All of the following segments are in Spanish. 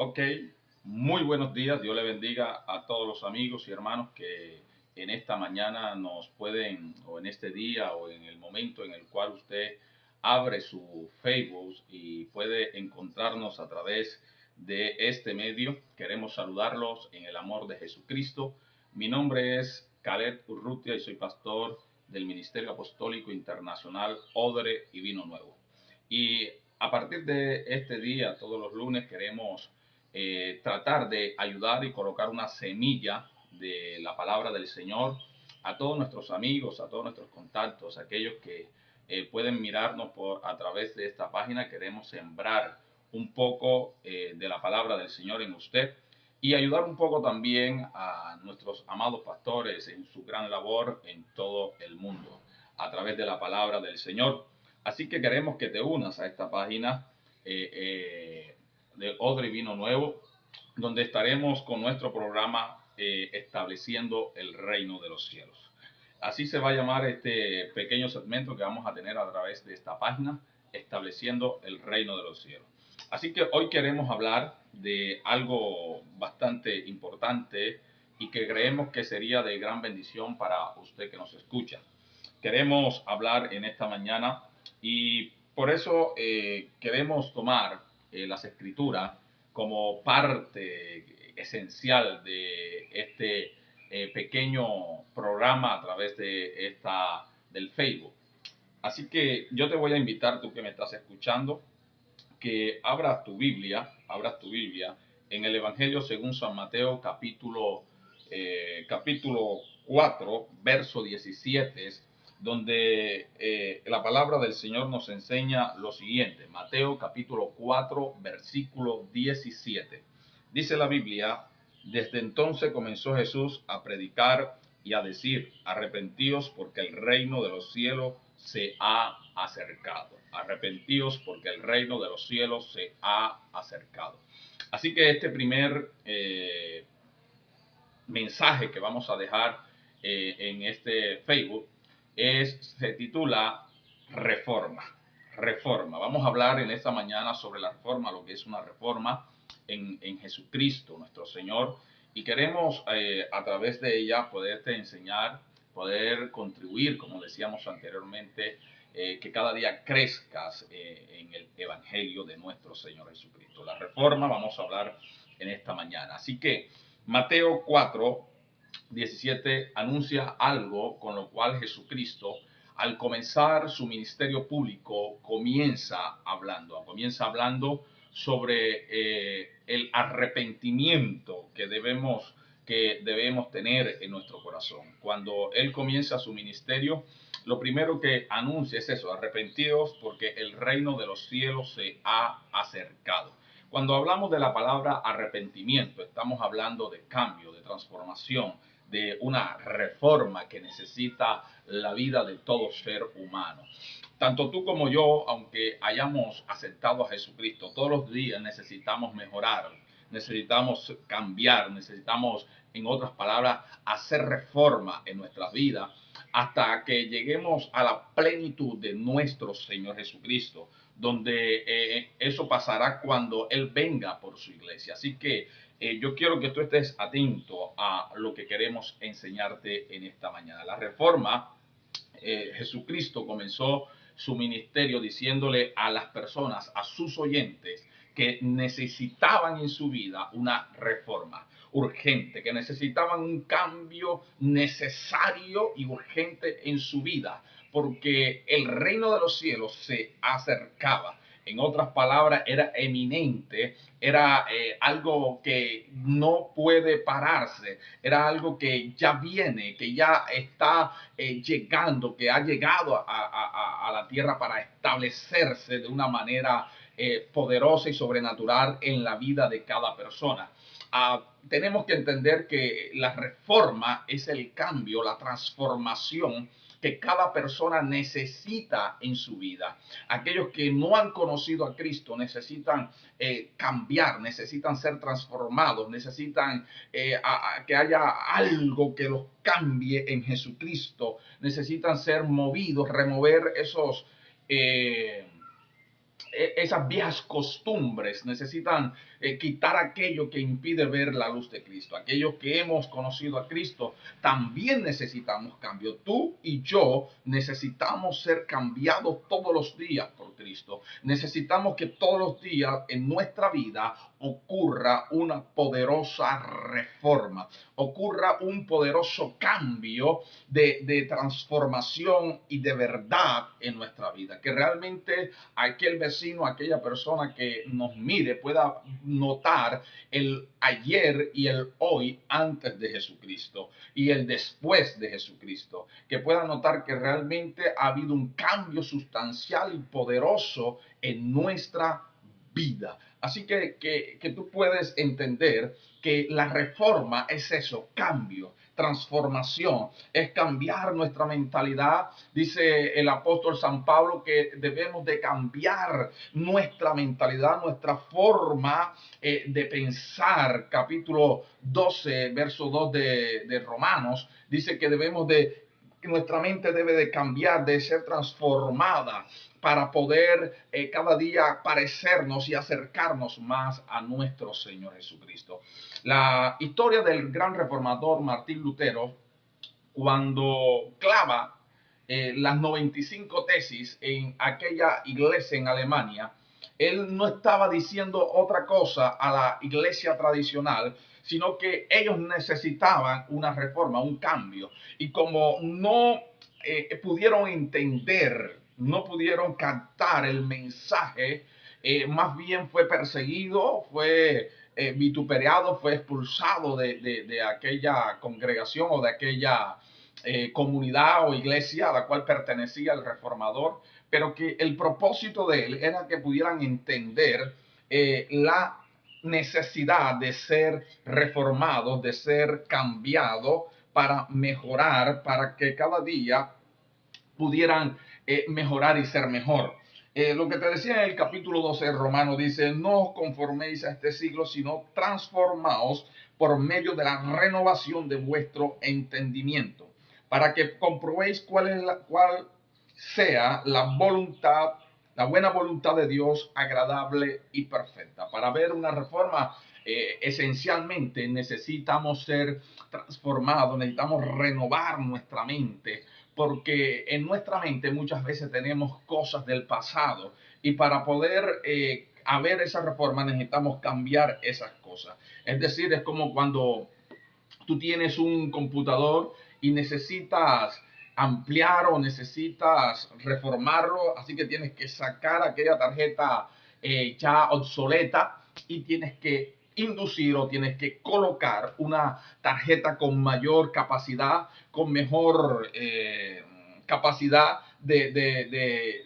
Ok, muy buenos días. Dios le bendiga a todos los amigos y hermanos que en esta mañana nos pueden, o en este día, o en el momento en el cual usted abre su Facebook y puede encontrarnos a través de este medio. Queremos saludarlos en el amor de Jesucristo. Mi nombre es Caleb Urrutia y soy pastor del Ministerio Apostólico Internacional Odre y Vino Nuevo. Y a partir de este día, todos los lunes, queremos tratar de ayudar y colocar una semilla de la palabra del Señor a todos nuestros amigos, a todos nuestros contactos, aquellos que pueden mirarnos a través de esta página. Queremos sembrar un poco de la palabra del Señor en usted y ayudar un poco también a nuestros amados pastores en su gran labor en todo el mundo a través de la palabra del Señor. Así que queremos que te unas a esta página de Odre Vino Nuevo, donde estaremos con nuestro programa estableciendo el reino de los cielos. Así se va a llamar este pequeño segmento que vamos a tener a través de esta página, estableciendo el reino de los cielos. Así que hoy queremos hablar de algo bastante importante y que creemos que sería de gran bendición para usted que nos escucha. Queremos hablar en esta mañana y por eso queremos tomar las escrituras como parte esencial de este pequeño programa a través de del Facebook. Así que yo te voy a invitar, tú que me estás escuchando, que abras tu Biblia en el Evangelio según San Mateo capítulo 4, verso 17, donde la palabra del Señor nos enseña lo siguiente. Mateo capítulo 4, versículo 17. Dice la Biblia: desde entonces comenzó Jesús a predicar y a decir: arrepentíos porque el reino de los cielos se ha acercado. Arrepentíos porque el reino de los cielos se ha acercado. Así que este primer mensaje que vamos a dejar en este Facebook se titula Reforma. Reforma. Vamos a hablar en esta mañana sobre la reforma, lo que es una reforma en Jesucristo, nuestro Señor, y queremos a través de ella poderte enseñar, poder contribuir, como decíamos anteriormente, que cada día crezcas en el Evangelio de nuestro Señor Jesucristo. La reforma vamos a hablar en esta mañana. Así que Mateo 4, 17 anuncia algo con lo cual Jesucristo, al comenzar su ministerio público, comienza hablando sobre el arrepentimiento que debemos tener en nuestro corazón. Cuando Él comienza su ministerio, lo primero que anuncia es eso: arrepentidos porque el reino de los cielos se ha acercado. Cuando hablamos de la palabra arrepentimiento, estamos hablando de cambio, de transformación, de una reforma que necesita la vida de todo ser humano. Tanto tú como yo, aunque hayamos aceptado a Jesucristo, todos los días necesitamos mejorar, necesitamos cambiar, necesitamos, en otras palabras, hacer reforma en nuestras vidas hasta que lleguemos a la plenitud de nuestro Señor Jesucristo, donde eso pasará cuando Él venga por su iglesia. Así que yo quiero que tú estés atento a lo que queremos enseñarte en esta mañana. La reforma, Jesucristo comenzó su ministerio diciéndole a las personas, a sus oyentes, que necesitaban en su vida una reforma urgente, que necesitaban un cambio necesario y urgente en su vida, porque el reino de los cielos se acercaba. En otras palabras, era eminente, era algo que no puede pararse, era algo que ya viene, que ya está llegando, que ha llegado a la tierra para establecerse de una manera poderosa y sobrenatural en la vida de cada persona. Tenemos que entender que la reforma es el cambio, la transformación que cada persona necesita en su vida. Aquellos que no han conocido a Cristo necesitan cambiar, necesitan ser transformados, necesitan que haya algo que los cambie en Jesucristo, necesitan ser movidos, remover esos esas viejas costumbres, necesitan quitar aquello que impide ver la luz de Cristo. Aquellos que hemos conocido a Cristo también necesitamos cambio. Tú y yo necesitamos ser cambiados todos los días por Cristo. Necesitamos que todos los días en nuestra vida ocurra una poderosa reforma, ocurra un poderoso cambio de transformación y de verdad en nuestra vida. Que realmente aquel vecino, aquella persona que nos mire pueda notar el ayer y el hoy antes de Jesucristo y el después de Jesucristo. Que pueda notar que realmente ha habido un cambio sustancial y poderoso en nuestra vida. Así que tú puedes entender que la reforma es eso, cambio, transformación, es cambiar nuestra mentalidad. Dice el apóstol San Pablo que debemos de cambiar nuestra mentalidad, nuestra forma de pensar. Capítulo 12, verso 2 de Romanos, dice que debemos de que nuestra mente debe de cambiar, de ser transformada para poder cada día parecernos y acercarnos más a nuestro Señor Jesucristo. La historia del gran reformador Martín Lutero, cuando clava las 95 tesis en aquella iglesia en Alemania, él no estaba diciendo otra cosa a la iglesia tradicional, sino que ellos necesitaban una reforma, un cambio. Y como no pudieron entender, no pudieron captar el mensaje, más bien fue perseguido, fue vituperiado, fue expulsado de aquella congregación o de aquella comunidad o iglesia a la cual pertenecía el reformador, pero que el propósito de él era que pudieran entender la necesidad de ser reformados, de ser cambiados para mejorar, para que cada día pudieran mejorar y ser mejor. Lo que te decía en el capítulo 12 de Romano dice, no os conforméis a este siglo, sino transformaos por medio de la renovación de vuestro entendimiento, para que comprobéis cuál sea la voluntad, la buena voluntad de Dios, agradable y perfecta. Para ver una reforma, esencialmente necesitamos ser transformados, necesitamos renovar nuestra mente, porque en nuestra mente muchas veces tenemos cosas del pasado y para poder haber esa reforma necesitamos cambiar esas cosas. Es decir, es como cuando tú tienes un computador y necesitas ampliar o necesitas reformarlo, así que tienes que sacar aquella tarjeta ya obsoleta y tienes que inducir o tienes que colocar una tarjeta con mayor capacidad, con mejor capacidad de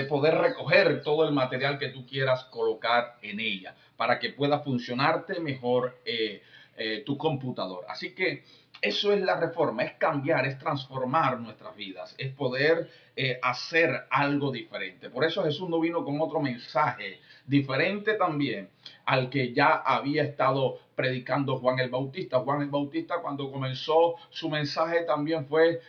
poder recoger todo el material que tú quieras colocar en ella para que pueda funcionarte mejor tu computador. Así que eso es la reforma, es cambiar, es transformar nuestras vidas, es poder hacer algo diferente. Por eso Jesús no vino con otro mensaje diferente también al que ya había estado predicando Juan el Bautista. Juan el Bautista, cuando comenzó su mensaje, también fue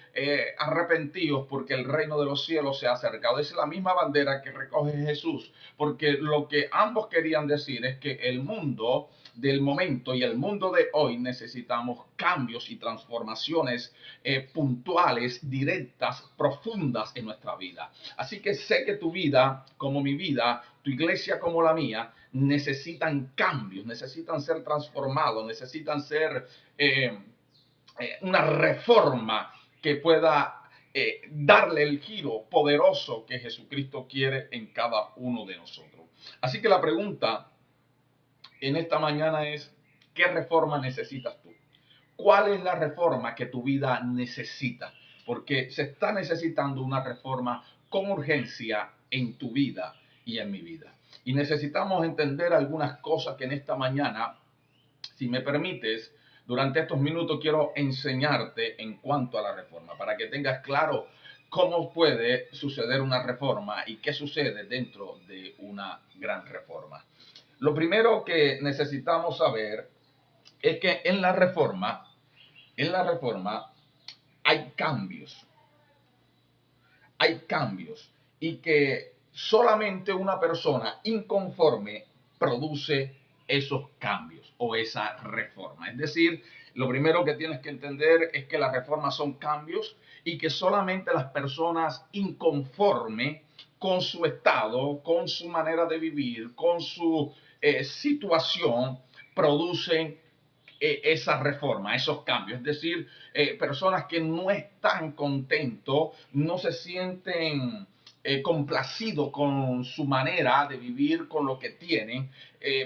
arrepentidos porque el reino de los cielos se ha acercado. Esa es la misma bandera que recoge Jesús, porque lo que ambos querían decir es que el mundo del momento y el mundo de hoy necesitamos cambios y transformaciones puntuales, directas, profundas en nuestra vida. Así que sé que tu vida, como mi vida, tu iglesia como la mía, necesitan cambios, necesitan ser transformados, necesitan ser una reforma que pueda darle el giro poderoso que Jesucristo quiere en cada uno de nosotros. Así que la pregunta en esta mañana es, ¿qué reforma necesitas tú? ¿Cuál es la reforma que tu vida necesita? Porque se está necesitando una reforma con urgencia en tu vida y en mi vida. Y necesitamos entender algunas cosas que en esta mañana, si me permites, durante estos minutos quiero enseñarte en cuanto a la reforma, para que tengas claro cómo puede suceder una reforma y qué sucede dentro de una gran reforma. Lo primero que necesitamos saber es que en la reforma hay cambios y que solamente una persona inconforme produce esos cambios o esa reforma. Es decir, lo primero que tienes que entender es que las reformas son cambios y que solamente las personas inconformes con su estado, con su manera de vivir, con su situación, producen esa reforma, esos cambios. Es decir, personas que no están contentos, no se sienten complacidos con su manera de vivir, con lo que tienen,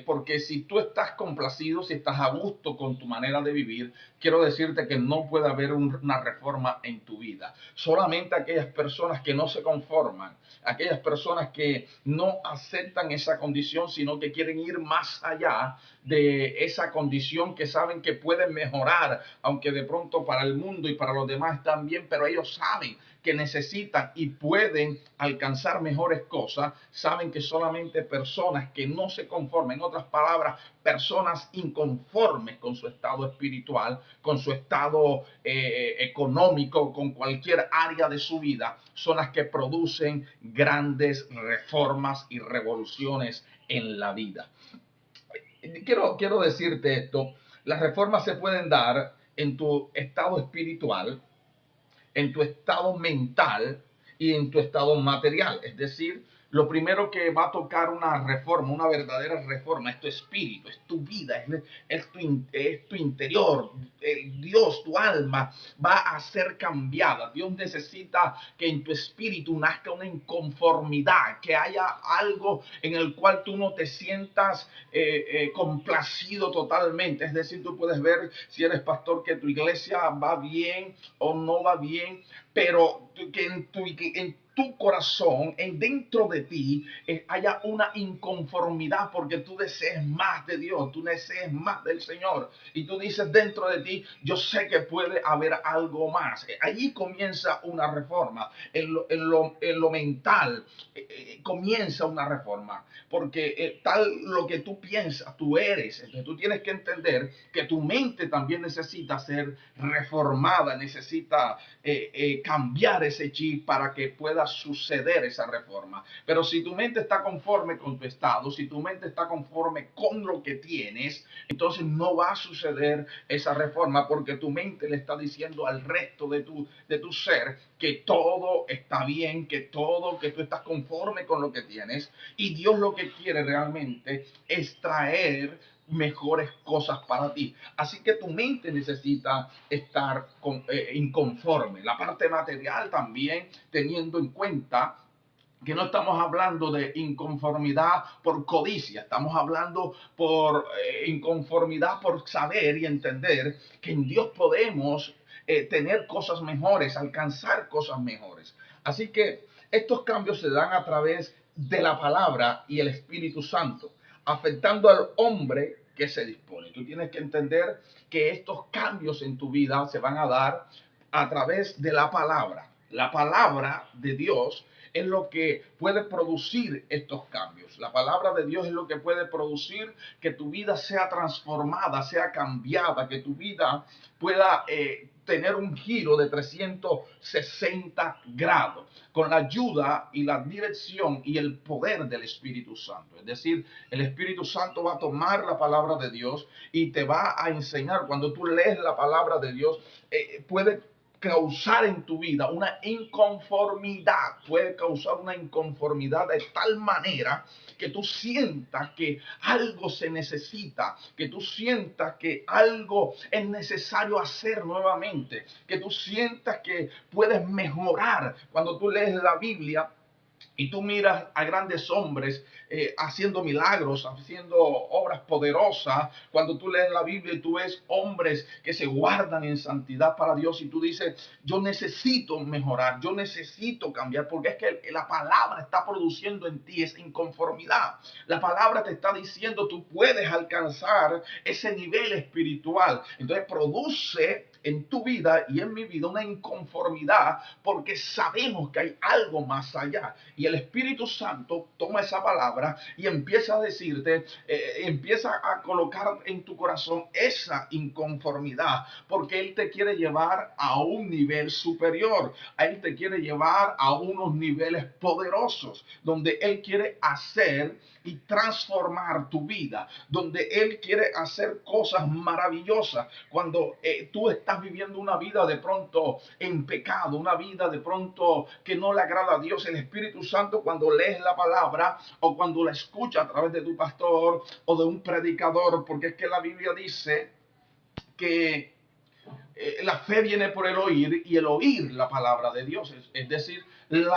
porque si tú estás complacido, si estás a gusto con tu manera de vivir, quiero decirte que no puede haber una reforma en tu vida. Solamente aquellas personas que no se conforman, aquellas personas que no aceptan esa condición, sino que quieren ir más allá de esa condición, que saben que pueden mejorar, aunque de pronto para el mundo y para los demás también, pero ellos saben que necesitan y pueden alcanzar mejores cosas, saben que solamente personas que no se conformen, en otras palabras, personas inconformes con su estado espiritual, con su estado económico, con cualquier área de su vida, son las que producen grandes reformas y revoluciones en la vida. Quiero decirte esto, las reformas se pueden dar en tu estado espiritual, en tu estado mental y en tu estado material. Es decir, lo primero que va a tocar una reforma, una verdadera reforma, es tu espíritu, es tu vida, es tu interior. Dios, tu alma va a ser cambiada. Dios necesita que en tu espíritu nazca una inconformidad, que haya algo en el cual tú no te sientas complacido totalmente. Es decir, tú puedes ver, si eres pastor, que tu iglesia va bien o no va bien, pero que en tu corazón, en dentro de ti, haya una inconformidad porque tú desees más de Dios, tú desees más del Señor y tú dices dentro de ti, yo sé que puede haber algo más. Allí comienza una reforma, en lo mental comienza una reforma, porque tal lo que tú piensas, tú eres. Entonces tú tienes que entender que tu mente también necesita ser reformada, necesita cambiar ese chip para que pueda suceder esa reforma. Pero si tu mente está conforme con tu estado, si tu mente está conforme con lo que tienes, entonces no va a suceder esa reforma, porque tu mente le está diciendo al resto de tu ser que todo está bien, que todo, que tú estás conforme con lo que tienes, y Dios lo que quiere realmente es traer mejores cosas para ti. Así que tu mente necesita estar inconforme. La parte material también, teniendo en cuenta que no estamos hablando de inconformidad por codicia, estamos hablando por inconformidad por saber y entender que en Dios podemos tener cosas mejores, alcanzar cosas mejores. Así que estos cambios se dan a través de la palabra y el Espíritu Santo, afectando al hombre que se dispone. Tú tienes que entender que estos cambios en tu vida se van a dar a través de la palabra. La palabra de Dios es lo que puede producir estos cambios. La palabra de Dios es lo que puede producir que tu vida sea transformada, sea cambiada, que tu vida pueda tener un giro de 360 grados con la ayuda y la dirección y el poder del Espíritu Santo. Es decir, el Espíritu Santo va a tomar la palabra de Dios y te va a enseñar. Cuando tú lees la palabra de Dios, puede causar en tu vida una inconformidad, puede causar una inconformidad de tal manera que tú sientas que algo se necesita, que tú sientas que algo es necesario hacer nuevamente, que tú sientas que puedes mejorar. Cuando tú lees la Biblia y tú miras a grandes hombres haciendo milagros, haciendo obras poderosas, cuando tú lees la Biblia y tú ves hombres que se guardan en santidad para Dios y tú dices, yo necesito mejorar, yo necesito cambiar, porque es que la palabra está produciendo en ti esa inconformidad. La palabra te está diciendo, tú puedes alcanzar ese nivel espiritual. Entonces produce en tu vida y en mi vida una inconformidad porque sabemos que hay algo más allá. Y el Espíritu Santo toma esa palabra y empieza a decirte, empieza a colocar en tu corazón esa inconformidad, porque Él te quiere llevar a un nivel superior, a Él te quiere llevar a unos niveles poderosos, donde Él quiere hacer y transformar tu vida, donde Él quiere hacer cosas maravillosas. Cuando tú estás viviendo una vida de pronto en pecado, una vida de pronto que no le agrada a Dios, el Espíritu Santo, cuando lees la palabra o cuando la escuchas a través de tu pastor o de un predicador, porque es que la Biblia dice que la fe viene por el oír y el oír la palabra de Dios. Es decir, el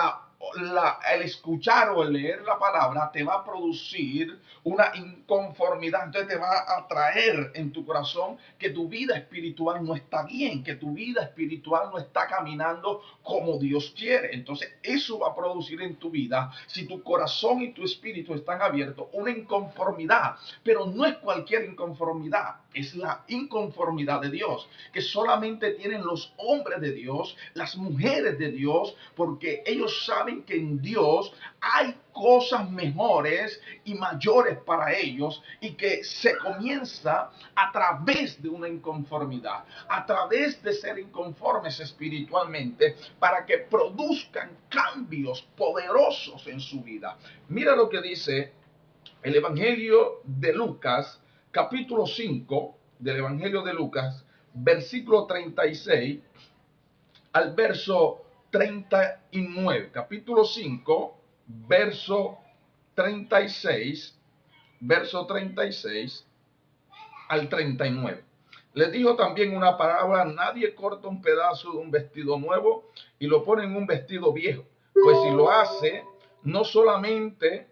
escuchar o el leer la palabra te va a producir una inconformidad. Entonces te va a traer en tu corazón que tu vida espiritual no está bien, que tu vida espiritual no está caminando como Dios quiere. Entonces eso va a producir en tu vida, si tu corazón y tu espíritu están abiertos, una inconformidad. Pero no es cualquier inconformidad, es la inconformidad de Dios, que solamente tienen los hombres de Dios, las mujeres de Dios, porque ellos saben que en Dios hay cosas mejores y mayores para ellos, y que se comienza a través de una inconformidad, a través de ser inconformes espiritualmente, para que produzcan cambios poderosos en su vida. Mira lo que dice el Evangelio de Lucas, capítulo 5 del Evangelio de Lucas, versículo 36 al verso 39. Capítulo 5, verso 36 al 39. Les dijo también una parábola: nadie corta un pedazo de un vestido nuevo y lo pone en un vestido viejo, pues si lo hace, no solamente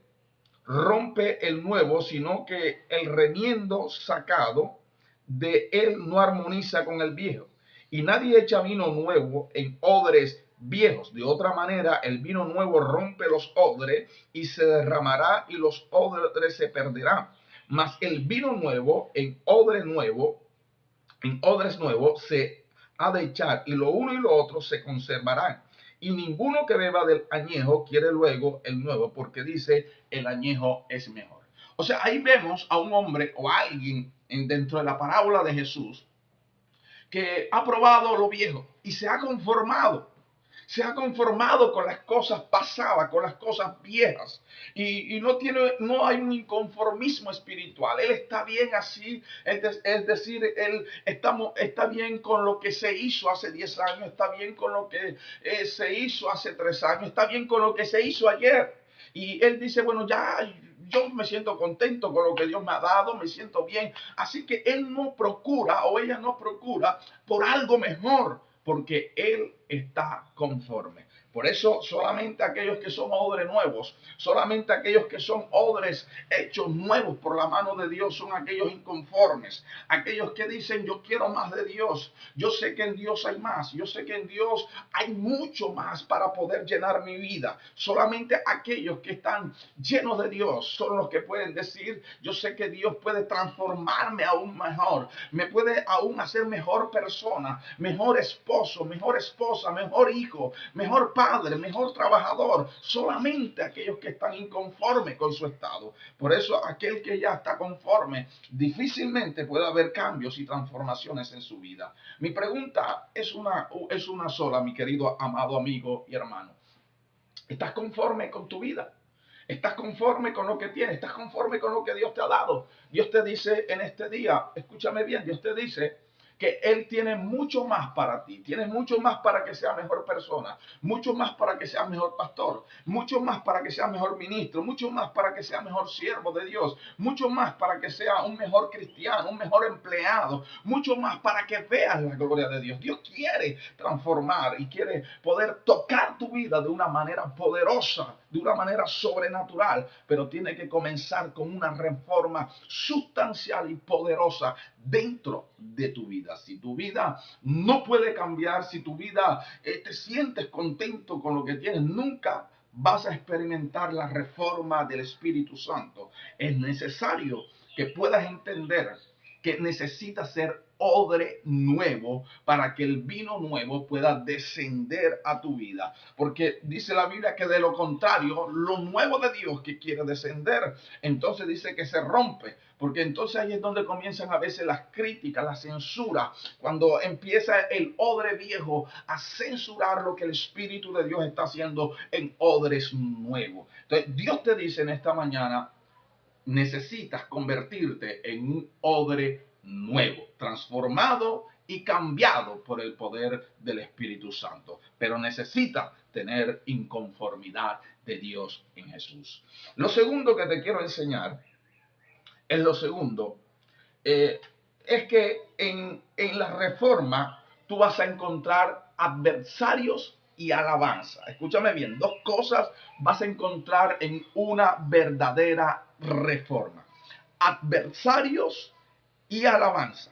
rompe el nuevo, sino que el remiendo sacado de él no armoniza con el viejo. Y nadie echa vino nuevo en odres viejos. De otra manera, el vino nuevo rompe los odres y se derramará y los odres se perderán. Mas el vino nuevo en odres nuevos se ha de echar, y lo uno y lo otro se conservarán. Y ninguno que beba del añejo quiere luego el nuevo, porque dice, el añejo es mejor. O sea, ahí vemos a un hombre o a alguien dentro de la parábola de Jesús que ha probado lo viejo y se ha conformado. Se ha conformado con las cosas pasadas, con las cosas viejas. Y no hay un inconformismo espiritual. Él está bien así. Es decir, él está bien con lo que se hizo hace 10 años. Está bien con lo que se hizo hace 3 años. Está bien con lo que se hizo ayer. Y él dice, bueno, ya yo me siento contento con lo que Dios me ha dado, me siento bien. Así que él no procura, o ella no procura por algo mejor, porque él está conforme. Por eso solamente aquellos que son odres nuevos, solamente aquellos que son odres hechos nuevos por la mano de Dios, son aquellos inconformes, aquellos que dicen, yo quiero más de Dios, yo sé que en Dios hay más, yo sé que en Dios hay mucho más para poder llenar mi vida. Solamente aquellos que están llenos de Dios son los que pueden decir, yo sé que Dios puede transformarme aún mejor, me puede aún hacer mejor persona, mejor esposo, mejor esposa, mejor hijo, mejor padre, mejor trabajador. Solamente aquellos que están inconformes con su estado. Por eso aquel que ya está conforme, difícilmente puede haber cambios y transformaciones en su vida. Mi pregunta es una sola, mi querido amado amigo y hermano. ¿Estás conforme con tu vida? ¿Estás conforme con lo que tienes? ¿Estás conforme con lo que Dios te ha dado? Dios te dice en este día, escúchame bien, Dios te dice que Él tiene mucho más para ti, tiene mucho más para que seas mejor persona, mucho más para que seas mejor pastor, mucho más para que seas mejor ministro, mucho más para que seas mejor siervo de Dios, mucho más para que seas un mejor cristiano, un mejor empleado, mucho más para que veas la gloria de Dios. Dios quiere transformar y quiere poder tocar tu vida de una manera poderosa, de una manera sobrenatural, pero tiene que comenzar con una reforma sustancial y poderosa dentro de tu vida. Si tu vida no puede cambiar, si tu vida te sientes contento con lo que tienes, nunca vas a experimentar la reforma del Espíritu Santo. Es necesario que puedas entender que necesitas ser odre nuevo para que el vino nuevo pueda descender a tu vida. Porque dice la Biblia que de lo contrario, lo nuevo de Dios que quiere descender, entonces dice que se rompe. Porque entonces ahí es donde comienzan a veces las críticas, la censura, cuando empieza el odre viejo a censurar lo que el Espíritu de Dios está haciendo en odres nuevos. Entonces Dios te dice en esta mañana, necesitas convertirte en un odre nuevo, transformado y cambiado por el poder del Espíritu Santo. Pero necesitas tener inconformidad de Dios en Jesús. Lo segundo que te quiero enseñar es lo segundo. Es que en la reforma tú vas a encontrar adversarios y alabanza. Escúchame bien, dos cosas vas a encontrar en una verdadera reforma. Adversarios y alabanza.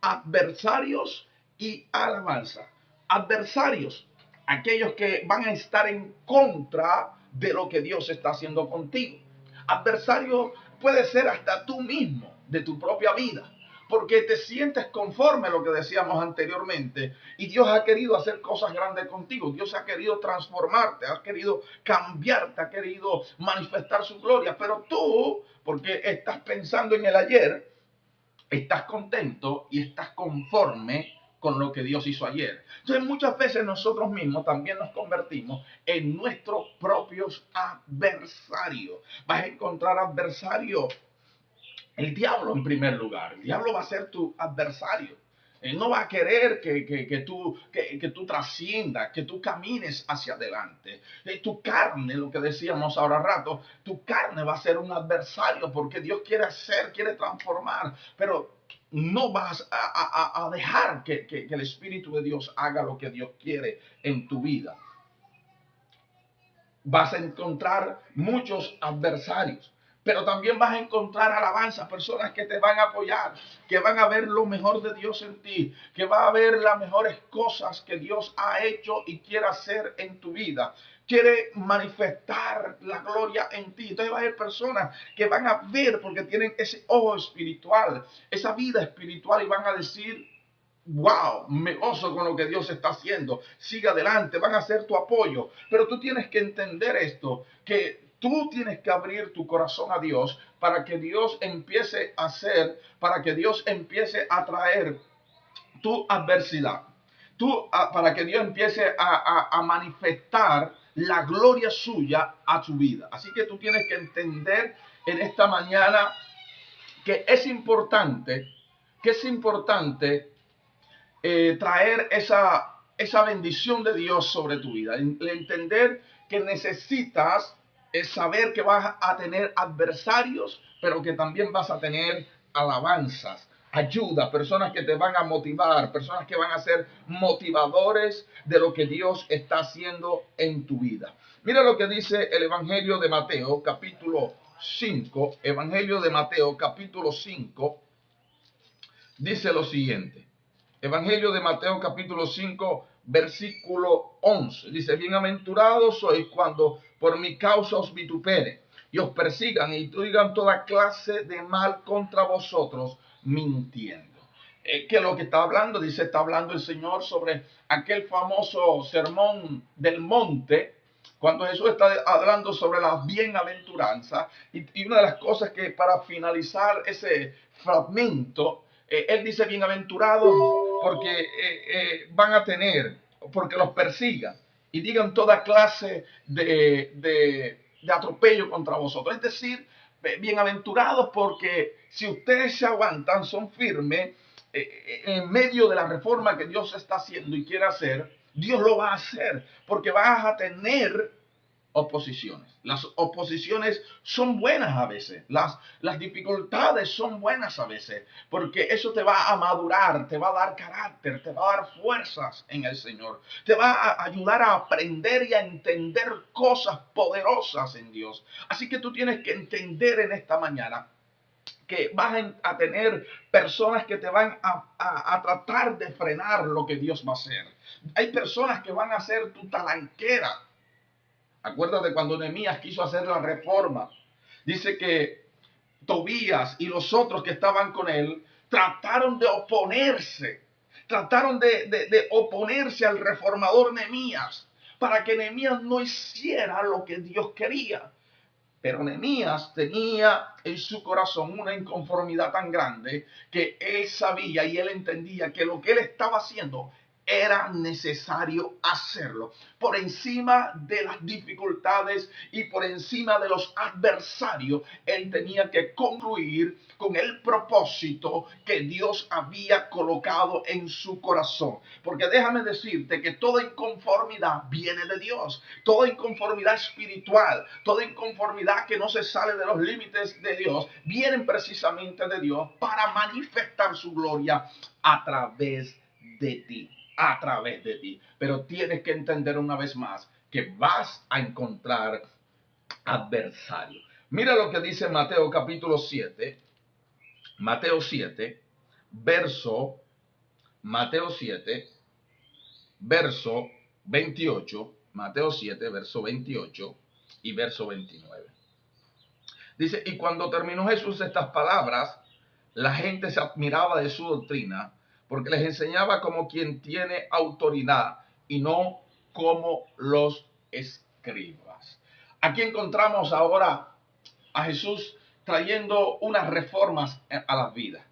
Adversarios y alabanza. Adversarios, aquellos que van a estar en contra de lo que Dios está haciendo contigo. Adversario puede ser hasta tú mismo, de tu propia vida, porque te sientes conforme a lo que decíamos anteriormente y Dios ha querido hacer cosas grandes contigo. Dios ha querido transformarte, ha querido cambiarte, ha querido manifestar su gloria, pero tú, porque estás pensando en el ayer, estás contento y estás conforme con lo que Dios hizo ayer. Entonces muchas veces nosotros mismos también nos convertimos en nuestros propios adversarios. Vas a encontrar adversarios, el diablo en primer lugar. El diablo va a ser tu adversario. Él no va a querer que tú trasciendas, que tú camines hacia adelante. Tu carne, lo que decíamos ahora rato, tu carne va a ser un adversario porque Dios quiere hacer, quiere transformar, pero no vas a dejar que el Espíritu de Dios haga lo que Dios quiere en tu vida. Vas a encontrar muchos adversarios, pero también vas a encontrar alabanza, personas que te van a apoyar, que van a ver lo mejor de Dios en ti, que van a ver las mejores cosas que Dios ha hecho y quiere hacer en tu vida. Quiere manifestar la gloria en ti. Entonces va a haber personas que van a ver porque tienen ese ojo espiritual, esa vida espiritual y van a decir, wow, me gozo con lo que Dios está haciendo. Sigue adelante, van a ser tu apoyo. Pero tú tienes que entender esto, que tú tienes que abrir tu corazón a Dios para que Dios empiece a hacer, para que Dios empiece a traer tu adversidad. Para que Dios empiece a manifestar la gloria suya a tu vida. Así que tú tienes que entender en esta mañana que es importante traer esa bendición de Dios sobre tu vida. Entender que necesitas saber que vas a tener adversarios, pero que también vas a tener alabanzas, ayuda, personas que te van a motivar, personas que van a ser motivadores de lo que Dios está haciendo en tu vida. Mira lo que dice el Evangelio de Mateo, capítulo 5. Evangelio de Mateo, capítulo 5, dice lo siguiente. Evangelio de Mateo capítulo 5, versículo 11. Dice, bienaventurados sois cuando por mi causa os vituperen y os persigan y digan toda clase de mal contra vosotros, mintiendo. ¿Qué es lo que está hablando? Dice, está hablando el Señor sobre aquel famoso sermón del monte, cuando Jesús está hablando sobre las bienaventuranzas. Y una de las cosas que para finalizar ese fragmento, él dice, bienaventurados porque van a tener, porque los persigan y digan toda clase de atropello contra vosotros. Es decir, bienaventurados porque si ustedes se aguantan, son firmes, en medio de la reforma que Dios está haciendo y quiere hacer, Dios lo va a hacer, porque vas a tener oposiciones. Las oposiciones son buenas a veces, las dificultades son buenas a veces, porque eso te va a madurar, te va a dar carácter, te va a dar fuerzas en el Señor, te va a ayudar a aprender y a entender cosas poderosas en Dios. Así que tú tienes que entender en esta mañana que vas a tener personas que te van a tratar de frenar lo que Dios va a hacer. Hay personas que van a ser tu talanquera. Acuérdate cuando Nehemías quiso hacer la reforma. Dice que Tobías y los otros que estaban con él trataron de oponerse. Trataron de oponerse al reformador Nehemías para que Nehemías no hiciera lo que Dios quería. Pero Nehemías tenía en su corazón una inconformidad tan grande que él sabía y él entendía que lo que él estaba haciendo era necesario hacerlo por encima de las dificultades y por encima de los adversarios. Él tenía que concluir con el propósito que Dios había colocado en su corazón. Porque déjame decirte que toda inconformidad viene de Dios, toda inconformidad espiritual, toda inconformidad que no se sale de los límites de Dios, vienen precisamente de Dios para manifestar su gloria a través de ti. A través de ti. Pero tienes que entender una vez más que vas a encontrar adversarios. Mira lo que dice Mateo capítulo 7. Mateo 7, verso, Mateo 7, verso 28. Mateo 7, verso 28 y verso 29. Dice, y cuando terminó Jesús estas palabras, la gente se admiraba de su doctrina, porque les enseñaba como quien tiene autoridad y no como los escribas. Aquí encontramos ahora a Jesús trayendo unas reformas a las vidas.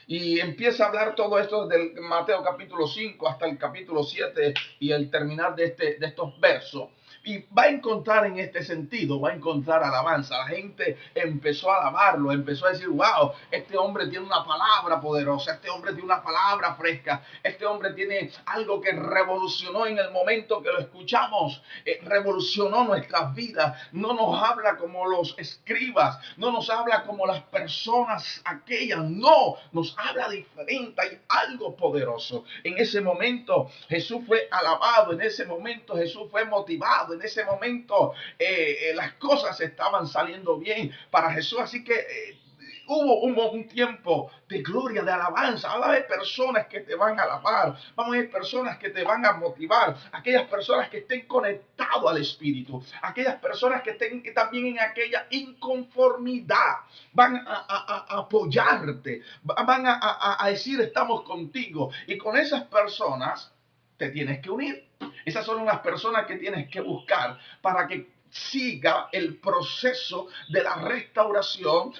Y empieza a hablar todo esto del Mateo capítulo 5 hasta el capítulo 7 y el terminar de estos versos. Y va a encontrar en este sentido, va a encontrar alabanza. La gente empezó a alabarlo, empezó a decir, wow, este hombre tiene una palabra poderosa, este hombre tiene una palabra fresca, este hombre tiene algo que revolucionó en el momento que lo escuchamos, revolucionó nuestras vidas. No nos habla como los escribas, no nos habla como las personas aquellas, no, nos habla diferente, hay algo poderoso. En ese momento Jesús fue alabado, en ese momento Jesús fue motivado, en ese momento las cosas estaban saliendo bien para Jesús, así que hubo un tiempo de gloria, de alabanza. Va a haber personas que te van a alabar, vamos a ver personas que te van a motivar, aquellas personas que estén conectadas al Espíritu, aquellas personas que estén también en aquella inconformidad, van a apoyarte, van a decir estamos contigo, y con esas personas te tienes que unir. Esas son las personas que tienes que buscar para que siga el proceso de la restauración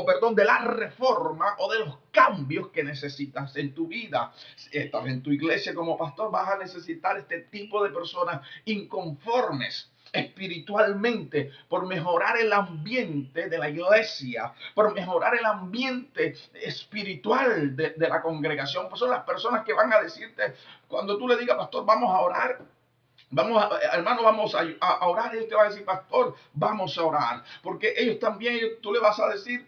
perdón, de la reforma o de los cambios que necesitas en tu vida. Si estás en tu iglesia como pastor, vas a necesitar este tipo de personas inconformes espiritualmente, por mejorar el ambiente de la iglesia, por mejorar el ambiente espiritual de la congregación. Pues son las personas que van a decirte, cuando tú le digas, pastor, vamos a orar, hermano, vamos a orar, ellos te van a decir, pastor, vamos a orar, porque ellos también, tú le vas a decir,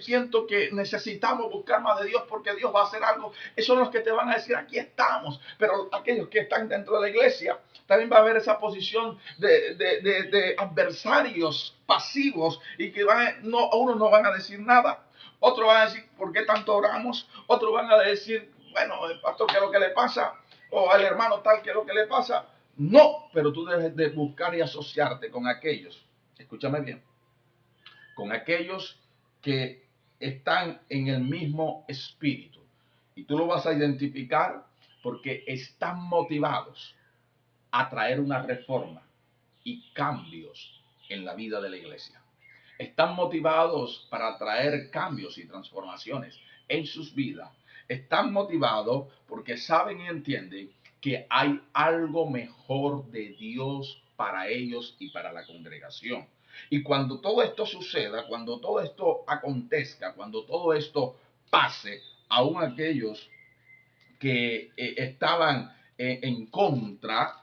siento que necesitamos buscar más de Dios porque Dios va a hacer algo. Esos son los que te van a decir, aquí estamos. Pero aquellos que están dentro de la iglesia, también va a haber esa posición de adversarios pasivos, y que unos no van a decir nada, otros van a decir, ¿por qué tanto oramos? Otros van a decir, bueno, el pastor, ¿qué es lo que le pasa? O al hermano tal, ¿qué es lo que le pasa? No, pero tú debes de buscar y asociarte con aquellos, escúchame bien, con aquellos que están en el mismo espíritu. Y tú lo vas a identificar porque están motivados a traer una reforma y cambios en la vida de la iglesia. Están motivados para traer cambios y transformaciones en sus vidas. Están motivados porque saben y entienden que hay algo mejor de Dios para ellos y para la congregación. Y cuando todo esto suceda, cuando todo esto acontezca, cuando todo esto pase, aún aquellos que estaban en contra,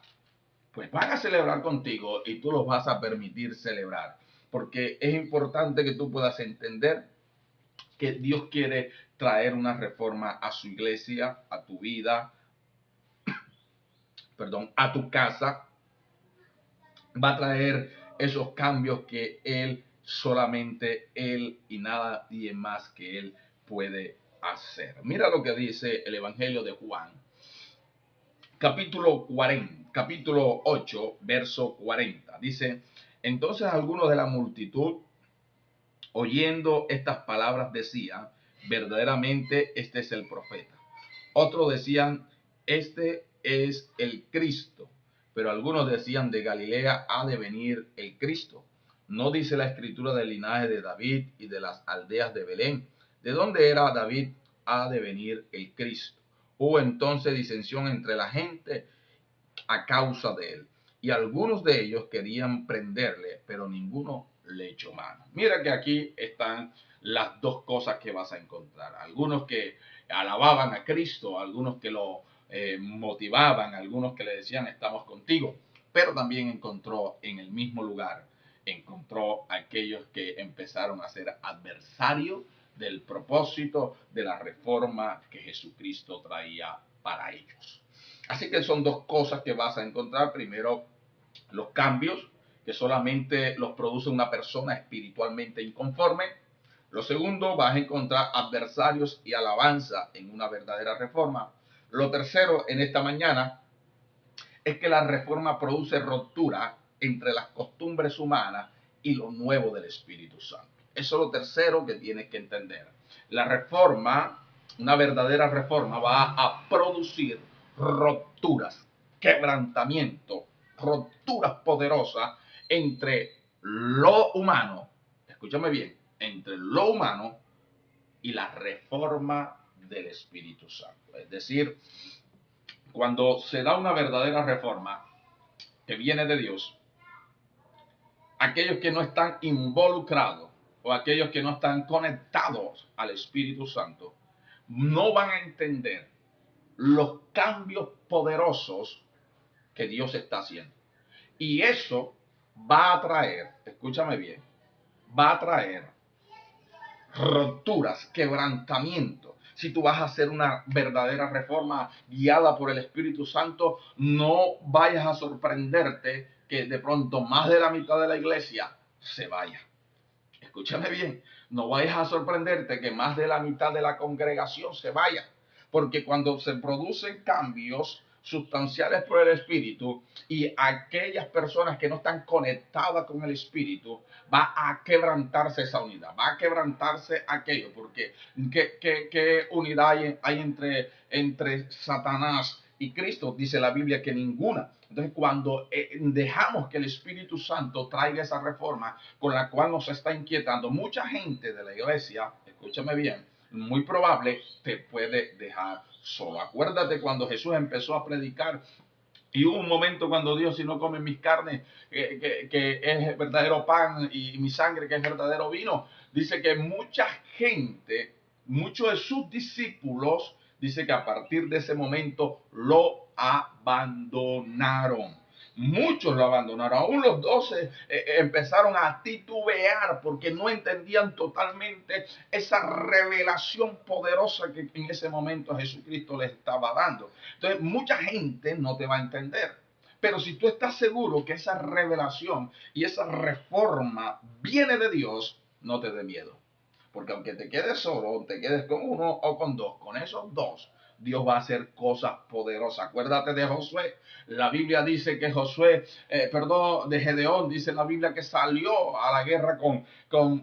pues van a celebrar contigo y tú los vas a permitir celebrar. Porque es importante que tú puedas entender que Dios quiere traer una reforma a su iglesia, a tu vida, perdón, a tu casa. Va a traer esos cambios que solamente Él y nadie más que Él puede hacer. Mira lo que dice el Evangelio de Juan, capítulo 8, verso 40. Dice, entonces algunos de la multitud, oyendo estas palabras, decían, verdaderamente este es el profeta. Otros decían, este es el Cristo. Pero algunos decían, de Galilea ha de venir el Cristo. ¿No dice la escritura del linaje de David y de las aldeas de Belén? ¿De dónde era David? Ha de venir el Cristo. Hubo entonces disensión entre la gente a causa de él. Y algunos de ellos querían prenderle, pero ninguno le echó mano. Mira que aquí están las dos cosas que vas a encontrar. Algunos que alababan a Cristo, algunos que lo motivaban, algunos que le decían estamos contigo, pero también encontró en el mismo lugar, encontró a aquellos que empezaron a ser adversarios del propósito de la reforma que Jesucristo traía para ellos. Así que son dos cosas que vas a encontrar. Primero, los cambios, que solamente los produce una persona espiritualmente inconforme. Lo segundo, vas a encontrar adversarios y alabanza en una verdadera reforma. Lo tercero, en esta mañana, es que la reforma produce ruptura entre las costumbres humanas y lo nuevo del Espíritu Santo. Eso es lo tercero que tienes que entender. La reforma, una verdadera reforma, va a producir rupturas, quebrantamiento, rupturas poderosas entre lo humano, escúchame bien, entre lo humano y la reforma del Espíritu Santo. Es decir, cuando se da una verdadera reforma que viene de Dios, aquellos que no están involucrados o aquellos que no están conectados al Espíritu Santo no van a entender los cambios poderosos que Dios está haciendo. Y eso va a traer, escúchame bien, va a traer rupturas, quebrantamiento. Si tú vas a hacer una verdadera reforma guiada por el Espíritu Santo, no vayas a sorprenderte que de pronto más de la mitad de la iglesia se vaya. Escúchame bien, no vayas a sorprenderte que más de la mitad de la congregación se vaya, porque cuando se producen cambios sustanciales por el Espíritu y aquellas personas que no están conectadas con el Espíritu, va a quebrantarse esa unidad, va a quebrantarse aquello, porque ¿qué unidad hay entre Satanás y Cristo? Dice la Biblia que ninguna. Entonces, cuando dejamos que el Espíritu Santo traiga esa reforma con la cual nos está inquietando, mucha gente de la iglesia, escúchame bien, muy probable te puede dejar solo. Acuérdate cuando Jesús empezó a predicar y hubo un momento cuando Dios, si no comen mis carnes, que es verdadero pan, y mi sangre, que es verdadero vino, dice que mucha gente, muchos de sus discípulos, dice que a partir de ese momento lo abandonaron. Muchos lo abandonaron, aún los 12 empezaron a titubear porque no entendían totalmente esa revelación poderosa que en ese momento Jesucristo les estaba dando. Entonces, mucha gente no te va a entender. Pero si tú estás seguro que esa revelación y esa reforma viene de Dios, no te dé miedo. Porque aunque te quedes solo, te quedes con uno o con dos, con esos dos, Dios va a hacer cosas poderosas. Acuérdate de Josué. La Biblia dice que Josué, de Gedeón, dice la Biblia que salió a la guerra con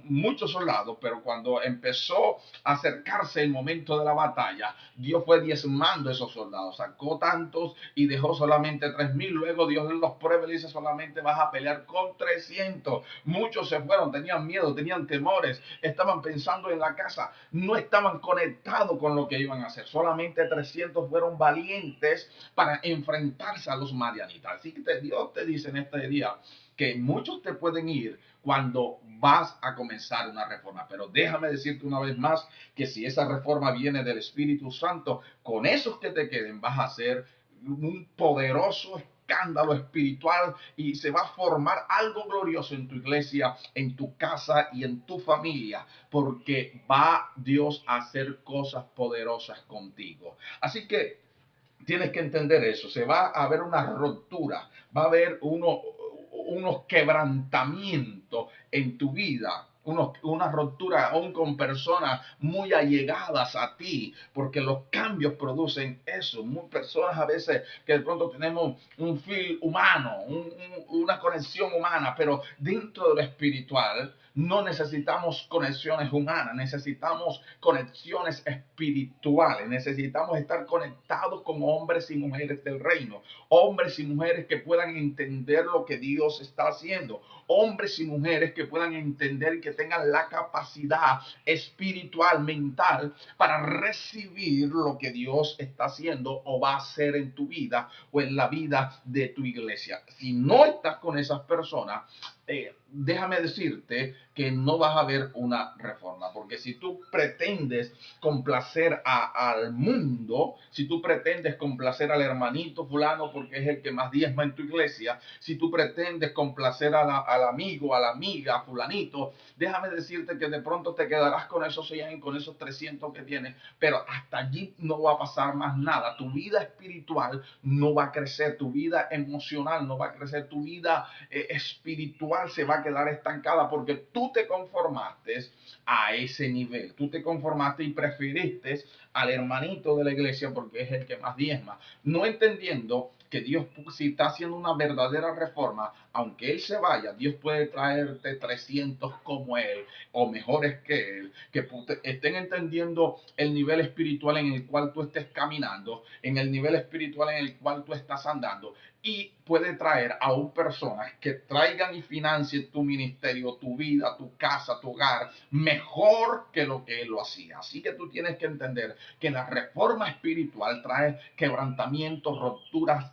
muchos soldados, pero cuando empezó a acercarse el momento de la batalla, Dios fue diezmando a esos soldados. Sacó tantos y dejó solamente 3,000. Luego Dios los prueba y dice solamente vas a pelear con 300. Muchos se fueron, tenían miedo, tenían temores, estaban pensando en la casa, no estaban conectados con lo que iban a hacer. Solamente 300 fueron valientes para enfrentarse a los madianitas. Así que Dios te dice en este día que muchos te pueden ir cuando vas a comenzar una reforma. Pero déjame decirte una vez más que si esa reforma viene del Espíritu Santo, con esos que te queden vas a hacer un poderoso escándalo espiritual y se va a formar algo glorioso en tu iglesia, en tu casa y en tu familia, porque va Dios a hacer cosas poderosas contigo. Así que tienes que entender eso. Se va a haber una ruptura, va a haber unos quebrantamientos en tu vida, una ruptura aún con personas muy allegadas a ti, porque los cambios producen eso. Muy personas a veces que de pronto tenemos un feel humano, una conexión humana, pero dentro de lo espiritual No necesitamos conexiones humanas, necesitamos conexiones espirituales, necesitamos estar conectados con hombres y mujeres del reino, hombres y mujeres que puedan entender lo que Dios está haciendo, hombres y mujeres que puedan entender y que tengan la capacidad espiritual, mental, para recibir lo que Dios está haciendo o va a hacer en tu vida o en la vida de tu iglesia. Si no estás con esas personas, déjame decirte que no vas a ver una reforma, porque si tú pretendes complacer al mundo, si tú pretendes complacer al hermanito fulano porque es el que más diezma en tu iglesia, si tú pretendes complacer al amigo, a la amiga, fulanito, déjame decirte que de pronto te quedarás con esos 100, con esos 300 que tienes, pero hasta allí no va a pasar más nada. Tu vida espiritual no va a crecer, tu vida emocional no va a crecer, tu vida espiritual se va a quedar estancada porque tú te conformaste a ese nivel, tú te conformaste y preferiste al hermanito de la iglesia porque es el que más diezma, no entendiendo que Dios, si está haciendo una verdadera reforma, aunque Él se vaya, Dios puede traerte 300 como Él o mejores que Él, que estén entendiendo el nivel espiritual en el cual tú estés caminando, en el nivel espiritual en el cual tú estás andando, y puede traer aún personas que traigan y financien tu ministerio, tu vida, tu casa, tu hogar, mejor que lo que Él lo hacía. Así que tú tienes que entender que la reforma espiritual trae quebrantamientos, rupturas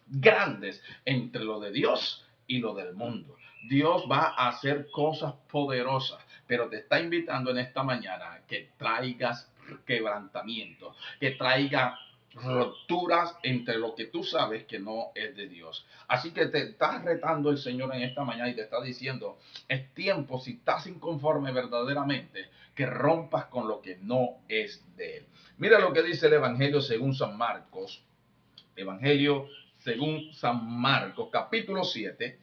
grandes entre lo de Dios y lo del mundo. Dios va a hacer cosas poderosas, pero te está invitando en esta mañana que traigas quebrantamiento, que traiga rupturas entre lo que tú sabes que no es de Dios. Así que te está retando el Señor en esta mañana y te está diciendo, es tiempo, si estás inconforme verdaderamente, que rompas con lo que no es de Él. Mira lo que dice el Evangelio según San Marcos. Evangelio según San Marcos, capítulo 7,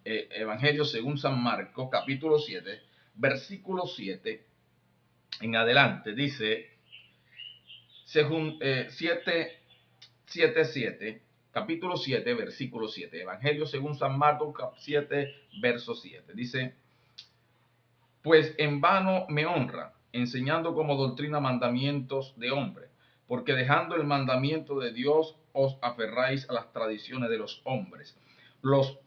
Evangelio según San Marcos, capítulo 7, versículo 7 en adelante, dice, según 7, 7, 7, capítulo 7, versículo 7, Evangelio según San Marcos, 7, verso 7, dice, pues en vano me honra, enseñando como doctrina mandamientos de hombre, porque dejando el mandamiento de Dios os aferráis a las tradiciones de los hombres, los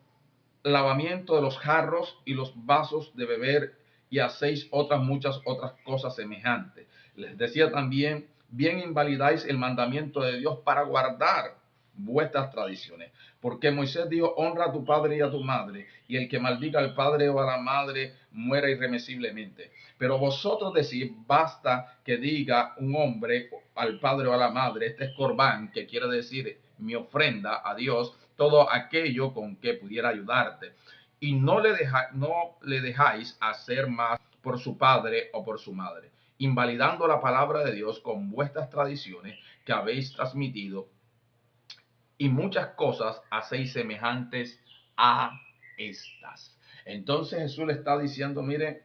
lavamientos de los jarros y los vasos de beber, y hacéis muchas otras cosas semejantes. Les decía también, bien invalidáis el mandamiento de Dios para guardar vuestras tradiciones. Porque Moisés dijo, honra a tu padre y a tu madre, y el que maldiga al padre o a la madre muera irremisiblemente. Pero vosotros decís, basta que diga un hombre al padre o a la madre, este es corbán, que quiere decir mi ofrenda a Dios, todo aquello con que pudiera ayudarte. Y no le dejáis hacer más por su padre o por su madre, invalidando la palabra de Dios con vuestras tradiciones que habéis transmitido, y muchas cosas hacéis semejantes a estas. Entonces Jesús le está diciendo, mire,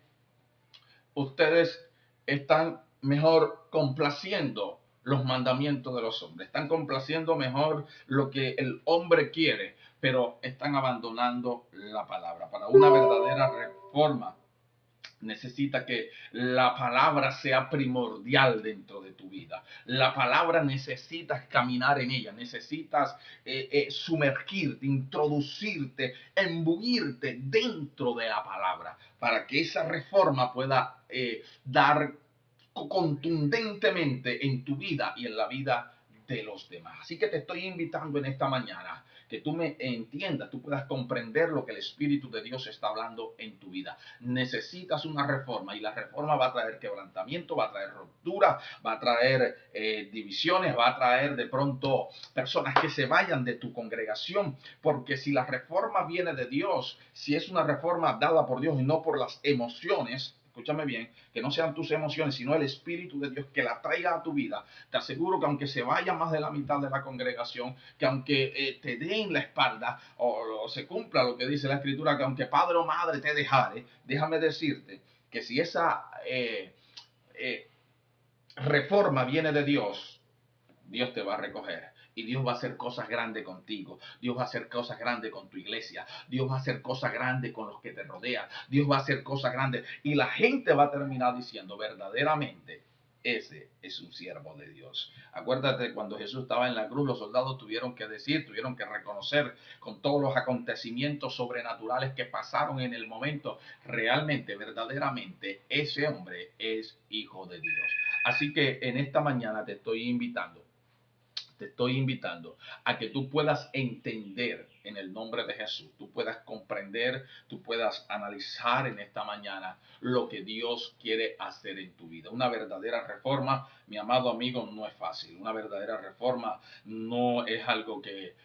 ustedes están mejor complaciendo los mandamientos de los hombres, están complaciendo mejor lo que el hombre quiere, pero están abandonando la palabra. Para una verdadera reforma necesita que la palabra sea primordial dentro de tu vida. La palabra necesitas caminar en ella, necesitas sumergirte, introducirte, embuirte dentro de la palabra para que esa reforma pueda dar contundentemente en tu vida y en la vida de los demás. Así que te estoy invitando en esta mañana que tú me entiendas, tú puedas comprender lo que el Espíritu de Dios está hablando en tu vida. Necesitas una reforma y la reforma va a traer quebrantamiento, va a traer ruptura, va a traer divisiones, va a traer de pronto personas que se vayan de tu congregación, porque si la reforma viene de Dios, si es una reforma dada por Dios y no por las emociones, escúchame bien, que no sean tus emociones, sino el Espíritu de Dios que la traiga a tu vida. Te aseguro que aunque se vaya más de la mitad de la congregación, que aunque te den la espalda, o se cumpla lo que dice la Escritura, que aunque padre o madre te dejare, déjame decirte que si esa reforma viene de Dios, Dios te va a recoger. Y Dios va a hacer cosas grandes contigo. Dios va a hacer cosas grandes con tu iglesia. Dios va a hacer cosas grandes con los que te rodean. Dios va a hacer cosas grandes. Y la gente va a terminar diciendo verdaderamente, ese es un siervo de Dios. Acuérdate, cuando Jesús estaba en la cruz, los soldados tuvieron que decir, tuvieron que reconocer con todos los acontecimientos sobrenaturales que pasaron en el momento, realmente, verdaderamente, ese hombre es hijo de Dios. Así que en esta mañana te estoy invitando a que tú puedas entender en el nombre de Jesús, tú puedas comprender, tú puedas analizar en esta mañana lo que Dios quiere hacer en tu vida. Una verdadera reforma, mi amado amigo, no es fácil. Una verdadera reforma no es algo que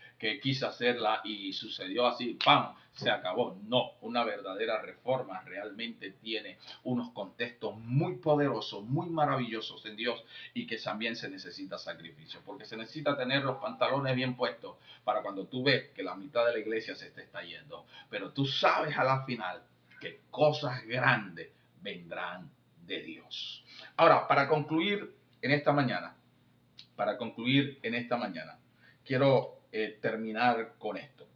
quise hacerla y sucedió así, ¡pam!, se acabó. No, una verdadera reforma realmente tiene unos contextos muy poderosos, muy maravillosos en Dios, y que también se necesita sacrificio, porque se necesita tener los pantalones bien puestos para cuando tú ves que la mitad de la iglesia se te está yendo, pero tú sabes a la final que cosas grandes vendrán de Dios. Ahora, para concluir en esta mañana, quiero terminar con esto.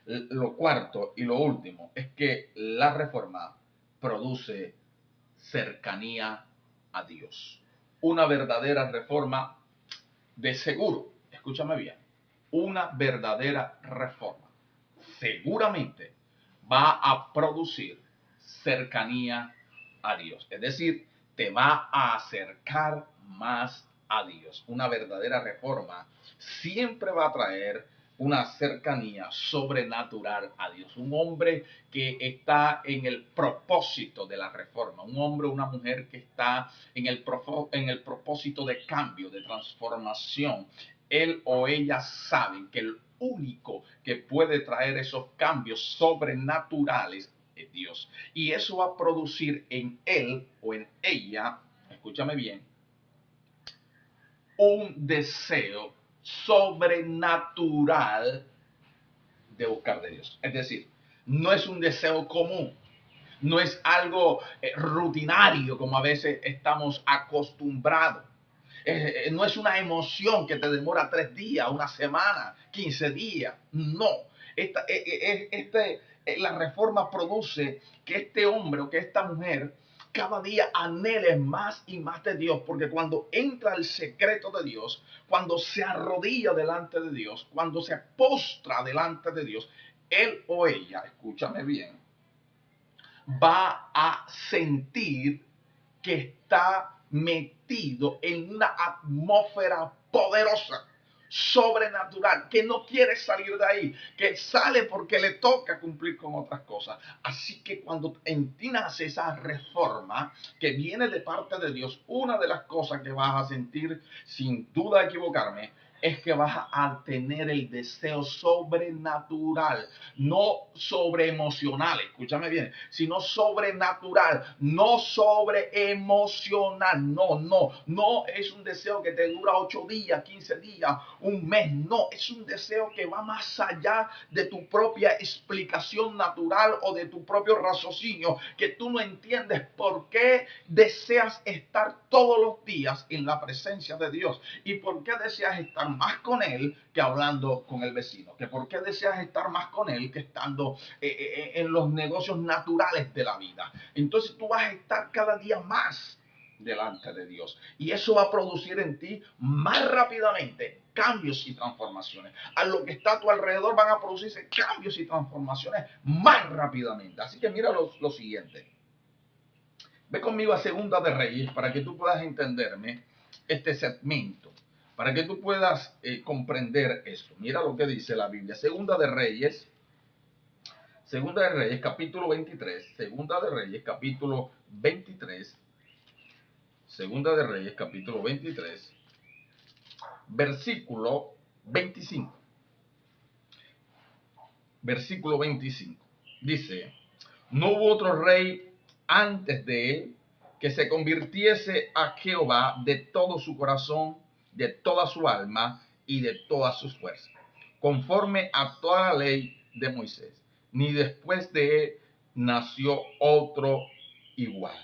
Lo cuarto y lo último es que la reforma produce cercanía a Dios. Una verdadera reforma, de seguro, escúchame bien, una verdadera reforma seguramente va a producir cercanía a Dios. Es decir, te va a acercar más a Dios. Una verdadera reforma siempre va a traer una cercanía sobrenatural a Dios. Un hombre que está en el propósito de la reforma, un hombre o una mujer que está en el propósito de cambio, de transformación. Él o ella saben que el único que puede traer esos cambios sobrenaturales es Dios. Y eso va a producir en él o en ella, escúchame bien, un deseo sobrenatural de buscar de Dios. Es decir, no es un deseo común, no es algo rutinario como a veces estamos acostumbrados. No es una emoción que te demora 3 días, una semana, 15 días. No. La reforma produce que este hombre o que esta mujer cada día anhele más y más de Dios, porque cuando entra el secreto de Dios, cuando se arrodilla delante de Dios, cuando se postra delante de Dios, él o ella, escúchame bien, va a sentir que está metido en una atmósfera poderosa, sobrenatural, que no quiere salir de ahí, que sale porque le toca cumplir con otras cosas. Así que cuando entiendas esa reforma que viene de parte de Dios, una de las cosas que vas a sentir, sin duda de equivocarme, es que vas a tener el deseo sobrenatural, no sobreemocional, escúchame bien, sino sobrenatural, no sobreemocional. No es un deseo que te dura 8 días, 15 días, un mes. No, es un deseo que va más allá de tu propia explicación natural o de tu propio raciocinio, que tú no entiendes por qué deseas estar todos los días en la presencia de Dios y por qué deseas estar más con Él que hablando con el vecino, que por qué deseas estar más con Él que estando en los negocios naturales de la vida. Entonces tú vas a estar cada día más delante de Dios y eso va a producir en ti más rápidamente cambios y transformaciones. A lo que está a tu alrededor van a producirse cambios y transformaciones más rápidamente. Así que mira lo siguiente. Ve conmigo a Segunda de Reyes para que tú puedas entenderme este segmento, para que tú puedas comprender esto. Mira lo que dice la Biblia. Segunda de Reyes, capítulo 23. Segunda de Reyes, capítulo 23. Segunda de Reyes, capítulo 23, versículo 25. Versículo 25. Dice, no hubo otro rey antes de él que se convirtiese a Jehová de todo su corazón, de toda su alma y de todas sus fuerzas, conforme a toda la ley de Moisés. Ni después de él nació otro igual.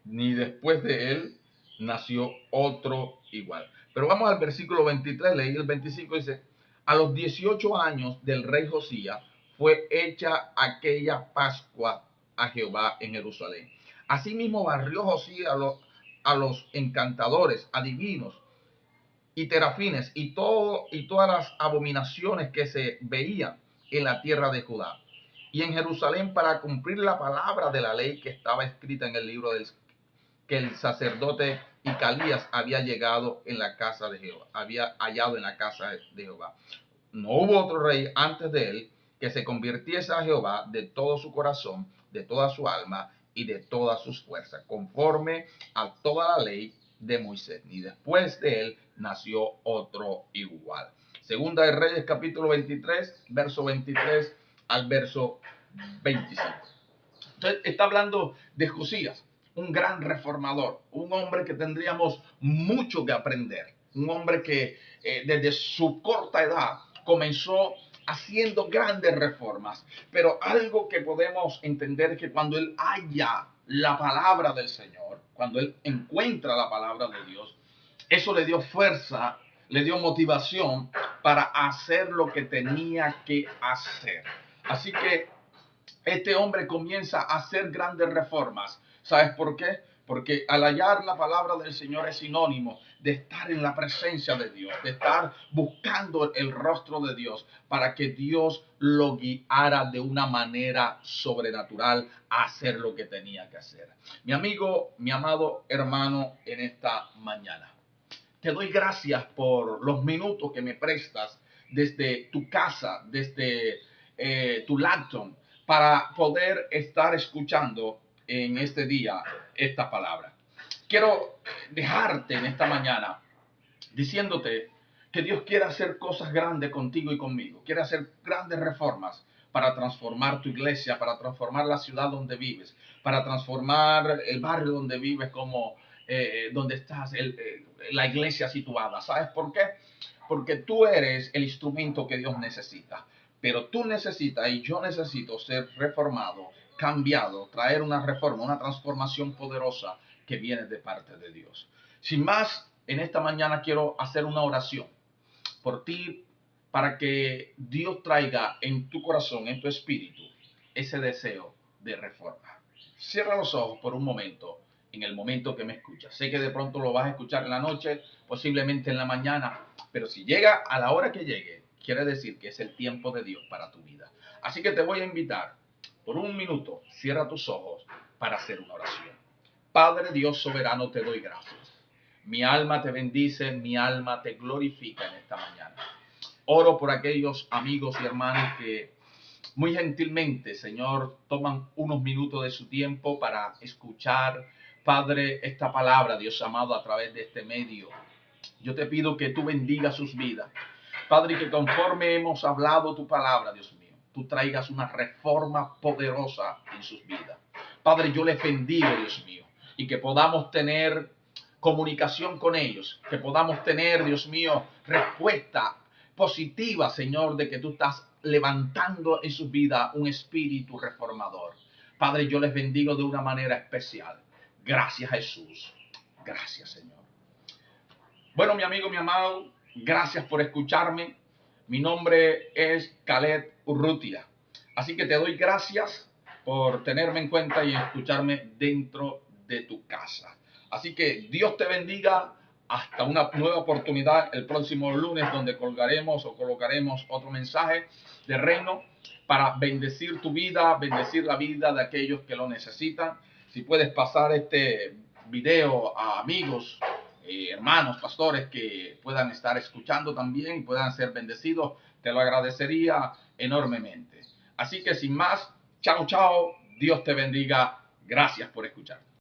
Ni después de él nació otro igual. Pero vamos al versículo 23, leí el 25, dice, a los 18 años del rey Josías fue hecha aquella Pascua a Jehová en Jerusalén. Asimismo barrió Josías a los encantadores, adivinos y terafines y todas las abominaciones que se veían en la tierra de Judá y en Jerusalén para cumplir la palabra de la ley que estaba escrita en el libro que el sacerdote Icalías había llegado en la casa de Jehová, había hallado en la casa de Jehová. No hubo otro rey antes de él que se convirtiese a Jehová de todo su corazón, de toda su alma y de todas sus fuerzas, conforme a toda la ley de Moisés. Y después de él nació otro igual. Segunda de Reyes, capítulo 23, verso 23 al verso 25. Entonces está hablando de Josías, un gran reformador, un hombre que tendríamos mucho que aprender, un hombre que desde su corta edad comenzó haciendo grandes reformas, pero algo que podemos entender es que cuando él halla la palabra del Señor, cuando él encuentra la palabra de Dios, eso le dio fuerza, le dio motivación para hacer lo que tenía que hacer. Así que este hombre comienza a hacer grandes reformas. ¿Sabes por qué? Porque al hallar la palabra del Señor es sinónimo de estar en la presencia de Dios, de estar buscando el rostro de Dios para que Dios lo guiara de una manera sobrenatural a hacer lo que tenía que hacer. Mi amigo, mi amado hermano, en esta mañana, te doy gracias por los minutos que me prestas desde tu casa, desde tu laptop, para poder estar escuchando en este día esta palabra. Quiero dejarte en esta mañana diciéndote que Dios quiere hacer cosas grandes contigo y conmigo. Quiere hacer grandes reformas para transformar tu iglesia, para transformar la ciudad donde vives, para transformar el barrio donde vives, como donde estás, la iglesia situada. ¿Sabes por qué? Porque tú eres el instrumento que Dios necesita. Pero tú necesitas y yo necesito ser reformado, cambiado, traer una reforma, una transformación poderosa que viene de parte de Dios. Sin más, en esta mañana quiero hacer una oración por ti para que Dios traiga en tu corazón, en tu espíritu, ese deseo de reforma. Cierra los ojos por un momento, en el momento que me escuchas. Sé que de pronto lo vas a escuchar en la noche, posiblemente en la mañana, pero si llega a la hora que llegue, quiere decir que es el tiempo de Dios para tu vida. Así que te voy a invitar, por un minuto, cierra tus ojos para hacer una oración. Padre Dios soberano, te doy gracias. Mi alma te bendice, mi alma te glorifica en esta mañana. Oro por aquellos amigos y hermanos que muy gentilmente, Señor, toman unos minutos de su tiempo para escuchar, Padre, esta palabra, Dios amado, a través de este medio. Yo te pido que tú bendigas sus vidas. Padre, que conforme hemos hablado tu palabra, Dios mío, tú traigas una reforma poderosa en sus vidas. Padre, yo les bendigo, Dios mío, y que podamos tener comunicación con ellos, que podamos tener, Dios mío, respuesta positiva, Señor, de que tú estás levantando en su vida un espíritu reformador. Padre, yo les bendigo de una manera especial. Gracias, Jesús. Gracias, Señor. Bueno, mi amigo, mi amado, gracias por escucharme. Mi nombre es Caleb Urrutia. Así que te doy gracias por tenerme en cuenta y escucharme dentro de tu casa. Así que Dios te bendiga. Hasta una nueva oportunidad el próximo lunes, donde colgaremos o colocaremos otro mensaje de reino para bendecir tu vida, bendecir la vida de aquellos que lo necesitan. Si puedes pasar este video a amigos, hermanos, pastores que puedan estar escuchando también y puedan ser bendecidos, te lo agradecería enormemente. Así que sin más, chao, chao, Dios te bendiga, gracias por escuchar.